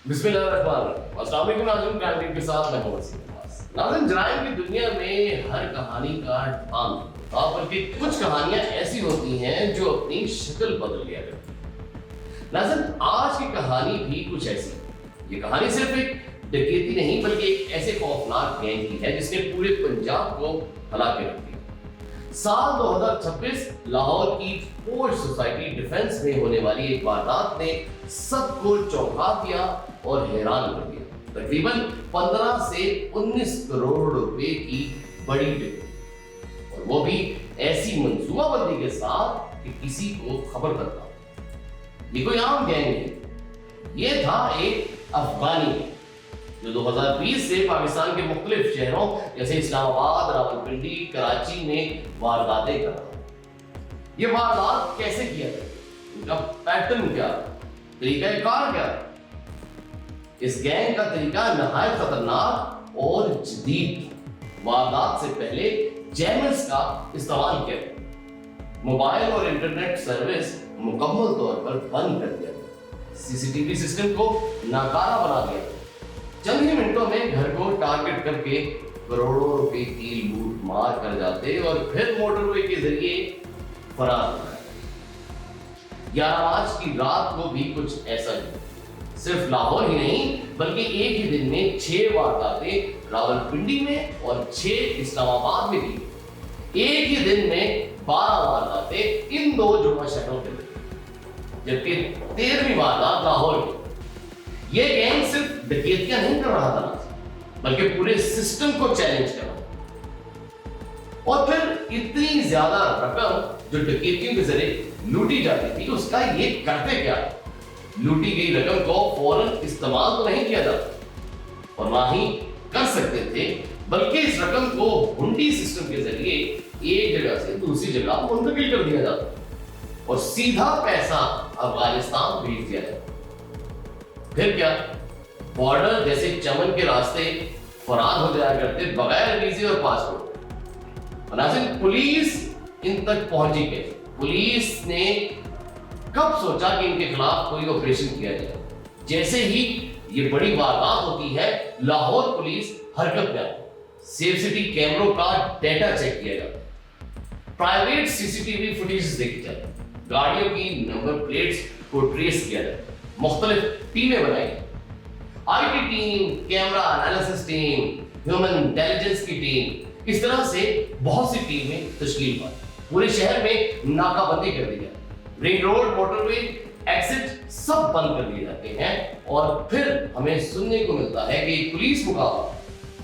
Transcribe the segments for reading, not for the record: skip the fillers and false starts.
बिस्मिल्लाहिर्रहमानिर्रहीम। अस्सलाम वालेकुम नाज़रीन, क्राइम टीम के साथ मैं मोहम्मद सिद्दीक। नाज़रीन, जराइम की दुनिया में हर कहानी का ढांच और बल्कि कुछ कहानियां ऐसी होती हैं जो अपनी शक्ल बदल लिया करती हैं। नाज़रीन, आज की कहानी भी कुछ ऐसी है। ये कहानी सिर्फ एक डकैती नहीं बल्कि एक ऐसे खौफनाक गैंग की है जिसने पूरे पंजाब को हिला के रख दिया। साल 2026 लाहौर की पोश सोसाइटी डिफेंस में होने वाली एक वारदात ने सबको चौंका दिया और हैरान कर दिया। तकरीबन 15 से 19 करोड़ रुपए की बड़ी डकैती, और वो भी ऐसी मंसूबाबंदी के साथ कि किसी को खबर तक ना। ये कोई आम गैंग नहीं, ये था एक अफगानी गैंग जो 2020 से पाकिस्तान के मुख्तलिफ शहरों जैसे इस्लामाबाद, रावलपिंडी, कराची में वारदातें कर रहा है। ये वारदात कैसे किया गया, इनका पैटर्न क्या, तरीकाकार क्या? इस गैंग का तरीका नहायत खतरनाक और जदीद। वारदात से पहले जैमर्स का इस्तेमाल किया गया, मोबाइल और इंटरनेट सर्विस मुकम्मल तौर पर बंद कर दिया गया, सीसीटीवी सिस्टम को नाकारा बना दिया गया। चंद ही मिनटों में घर को टारगेट करके करोड़ों रुपए की लूट मार कर जाते और फिर मोटरवे के जरिए फरार हो जाते। 11 मार्च की रात को भी कुछ ऐसा ही, सिर्फ लाहौर ही नहीं बल्कि एक ही दिन में 6 वारदातें रावलपिंडी में और 6 इस्लामाबाद में की। एक ही दिन में 12 वारदातें इन दो जुड़वा शहरों के लिए, जबकि 13वीं वारदात लाहौर में। यह गैंग सिर्फ डकैतियां नहीं कर रहा था बल्कि पूरे सिस्टम को चैलेंज कर रहा। और फिर इतनी ज्यादा रकम जो डकैतियों के जरिए लूटी जाती थी, उसका ये करते क्या? लूटी गई रकम को फौरन इस्तेमाल तो नहीं किया जाता और ना ही कर सकते थे, बल्कि इस रकम को हुंडी सिस्टम के जरिए एक जगह से दूसरी जगह मुंतकिल कर दिया जाता और सीधा पैसा अफगानिस्तान भेज दिया जाता। फिर क्या, बॉर्डर जैसे चमन के रास्ते फरार हो जाया करते बगैर वीजे और पासपोर्ट। नाज़रीन, पुलिस इन तक पहुंची गई। पुलिस ने कब सोचा कि इनके खिलाफ कोई ऑपरेशन किया जाए? जैसे ही ये बड़ी वारदात होती है, लाहौर पुलिस हरकत में आती। सेफ सिटी कैमरों का डेटा चेक किया जाता, प्राइवेट सीसीटीवी फुटेज देखी जाती, गाड़ियों की नंबर प्लेट्स को ट्रेस किया जाता, मुख्तलिफ टीमें बनाई, IT team, camera analysis team, human intelligence की टीम, इस तरह से बहुत सी टीमें तश्कील पाई। पूरे शहर में नाकाबंदी कर दी जाती, रिंग रोड, मोटरवे, एग्जिट सब बंद कर दिए जाते हैं। और फिर हमें सुनने को मिलता है कि एक पुलिस मुकाबला,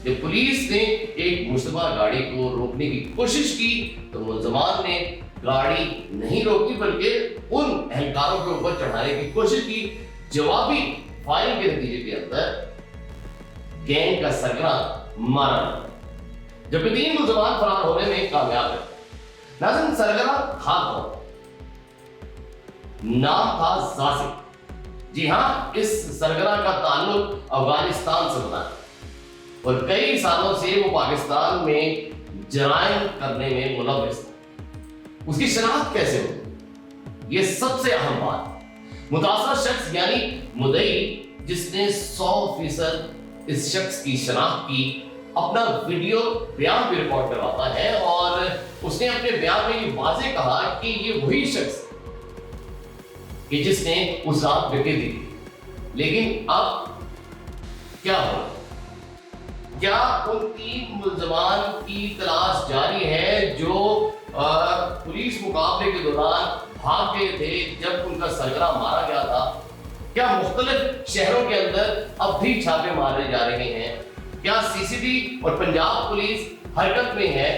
जब पुलिस ने एक मुश्तबा गाड़ी को रोकने की कोशिश की तो मुलजमान ने गाड़ी नहीं रोकी बल्कि उन एहलकारों के ऊपर चढ़ाने की कोशिश की। जवाबी फायरिंग के नतीजे के अंदर गैंग का सरगना मारा, जबकि 3 मुलजमान फरार होने में कामयाब है। नाज़रीन, सरगना था कौन? नाम था जासिम। जी हां, इस सरगना का ताल्लुक अफगानिस्तान से बना और कई सालों से वो पाकिस्तान में जराइम करने में मुलव्वस था। उसकी शनाख्त कैसे होगी? ये सबसे अहम बात। मुतासर शख्स यानी मुदई, जिसने 100% इस शख्स की शनाख्त की, अपना वीडियो बयान भी रिकॉर्ड करवाता है और उसने अपने बयान में ये वाज़ेह कहा कि ये वही शख्स कि जिसने उस रात डकैती की। लेकिन अब क्या हो, क्या उन 3 मुलजमान की तलाश जारी है जो पुलिस मुकाबले के दौरान भाग गए थे जब उनका सरगना मारा गया था? क्या मुख्तलिफ शहरों के अंदर अब भी छापे मारे जा रहे हैं? क्या सीसीबी और पंजाब पुलिस हरकत में है?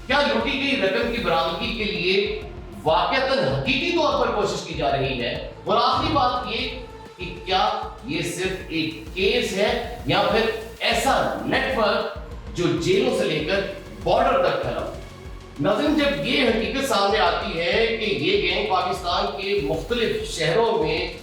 क्या लूटी गई रकम की बरामदगी के लिए वाकईतन हकीकी तौर पर कोशिश की जा रही है? और आखिरी बात ये कि क्या ये सिर्फ एक केस है या फिर ऐसा नेटवर्क जो जेलों से लेकर बॉर्डर तक फैला? नाज़रीन, जब ये हकीकत सामने आती है कि ये गैंग पाकिस्तान के मुख्तलिफ शहरों में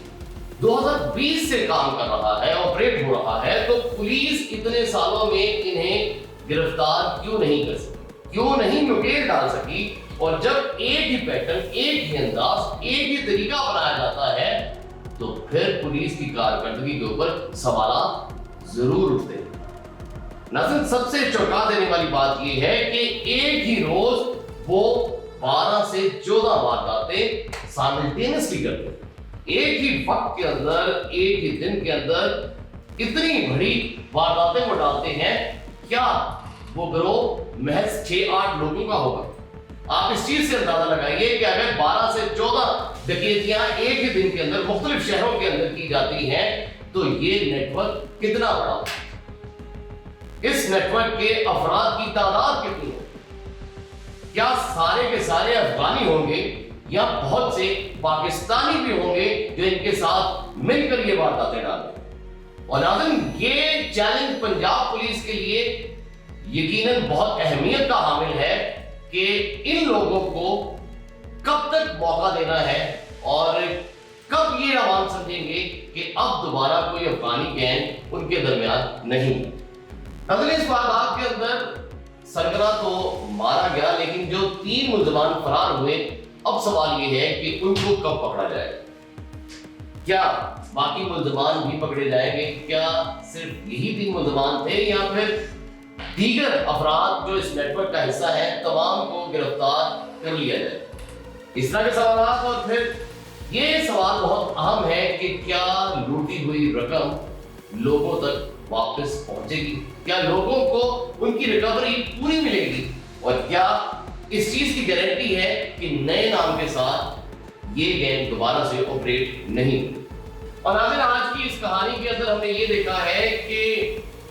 2020 से काम कर रहा है, ऑपरेट हो रहा है, तो पुलिस इतने सालों में इन्हें गिरफ्तार क्यों नहीं कर सकी, क्यों नहीं नुकेल डाल सकी? और जब एक ही पैटर्न, एक ही अंदाज, एक ही तरीका बनाया जाता है تو پھر پولیس کی کارکردگی کے اوپر سوالات ضرور اٹھتے ہیں۔ ناظرین، سب سے چونکا دینے والی بات یہ ہے کہ ایک ہی روز وہ 12 سے 14 وارداتیں سائملٹینیسلی کرتے ہیں۔ ایک ہی وقت کے اندر، ایک ہی دن کے اندر اتنی بڑی وارداتیں وہ ڈالتے ہیں۔ کیا وہ گروہ محض 6-8 لوگوں کا ہوگا؟ آپ اس چیز سے اندازہ لگائیے کہ اگر 12 سے 14 ڈکیتیاں ایک ہی دن کے اندر مختلف شہروں کے اندر کی جاتی ہیں تو یہ نیٹ ورک کتنا بڑا ہوگا؟ اس نیٹ ورک کے افراد کی تعداد کتنی ہے؟ کیا سارے کے سارے افغانی ہوں گے یا بہت سے پاکستانی بھی ہوں گے جو ان کے ساتھ مل کر یہ وارداتیں ڈالیں؟ اور ناظرین، یہ چیلنج پنجاب پولیس کے لیے یقیناً بہت اہمیت کا حامل ہے کہ ان لوگوں کو کب تک موقع دینا ہے اور کب یہ عوام سمجھیں گے کہ اب دوبارہ کوئی افغانی گینگ ان کے درمیان نہیں۔ ناظرین، اس واردات کے اندر سرگنا تو مارا گیا، لیکن جو 3 ملزمان فرار ہوئے، اب سوال یہ ہے کہ ان کو کب پکڑا جائے گا؟ کیا باقی ملزمان بھی پکڑے جائیں گے؟ کیا صرف یہی 3 ملزمان تھے یا پھر دیگر افراد جو اس نیٹ ورک کا حصہ ہیں تمام کو گرفتار کر لیا جائے؟ اس طرح کے سوالات، اور پھر یہ سوال بہت اہم ہے کہ کیا لوٹی ہوئی رقم لوگوں تک واپس پہنچے گی؟ کیا لوگوں کو ان کی ریکوری پوری ملے گی؟ اور کیا اس چیز کی گارنٹی ہے کہ نئے نام کے ساتھ یہ گینگ دوبارہ سے آپریٹ نہیں؟ اور ناظرین، آج کی اس کہانی کے اندر ہم نے یہ دیکھا ہے کہ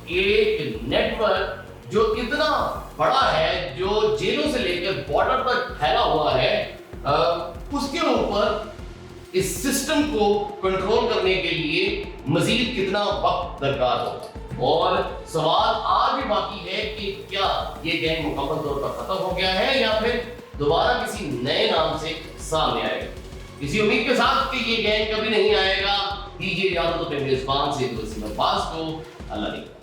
ایک نیٹ ورک جو اتنا بڑا ہے، جو جیلوں سے لے کر بارڈر تک پھیلا ہوا ہے، اس کے اوپر اس سسٹم کو کنٹرول کرنے کے لیے مزید کتنا وقت درکار ہوگا۔ اور سوال آج بھی باقی ہے کہ کیا یہ گینگ مکمل طور پر ختم ہو گیا ہے یا پھر دوبارہ کسی نئے نام سے سامنے آئے گا؟ اسی امید کے ساتھ کہ یہ گینگ کبھی نہیں آئے گا، دیجیے اجازت اپنے میزبان سے وسیم عباس کو۔ اللہ حافظ۔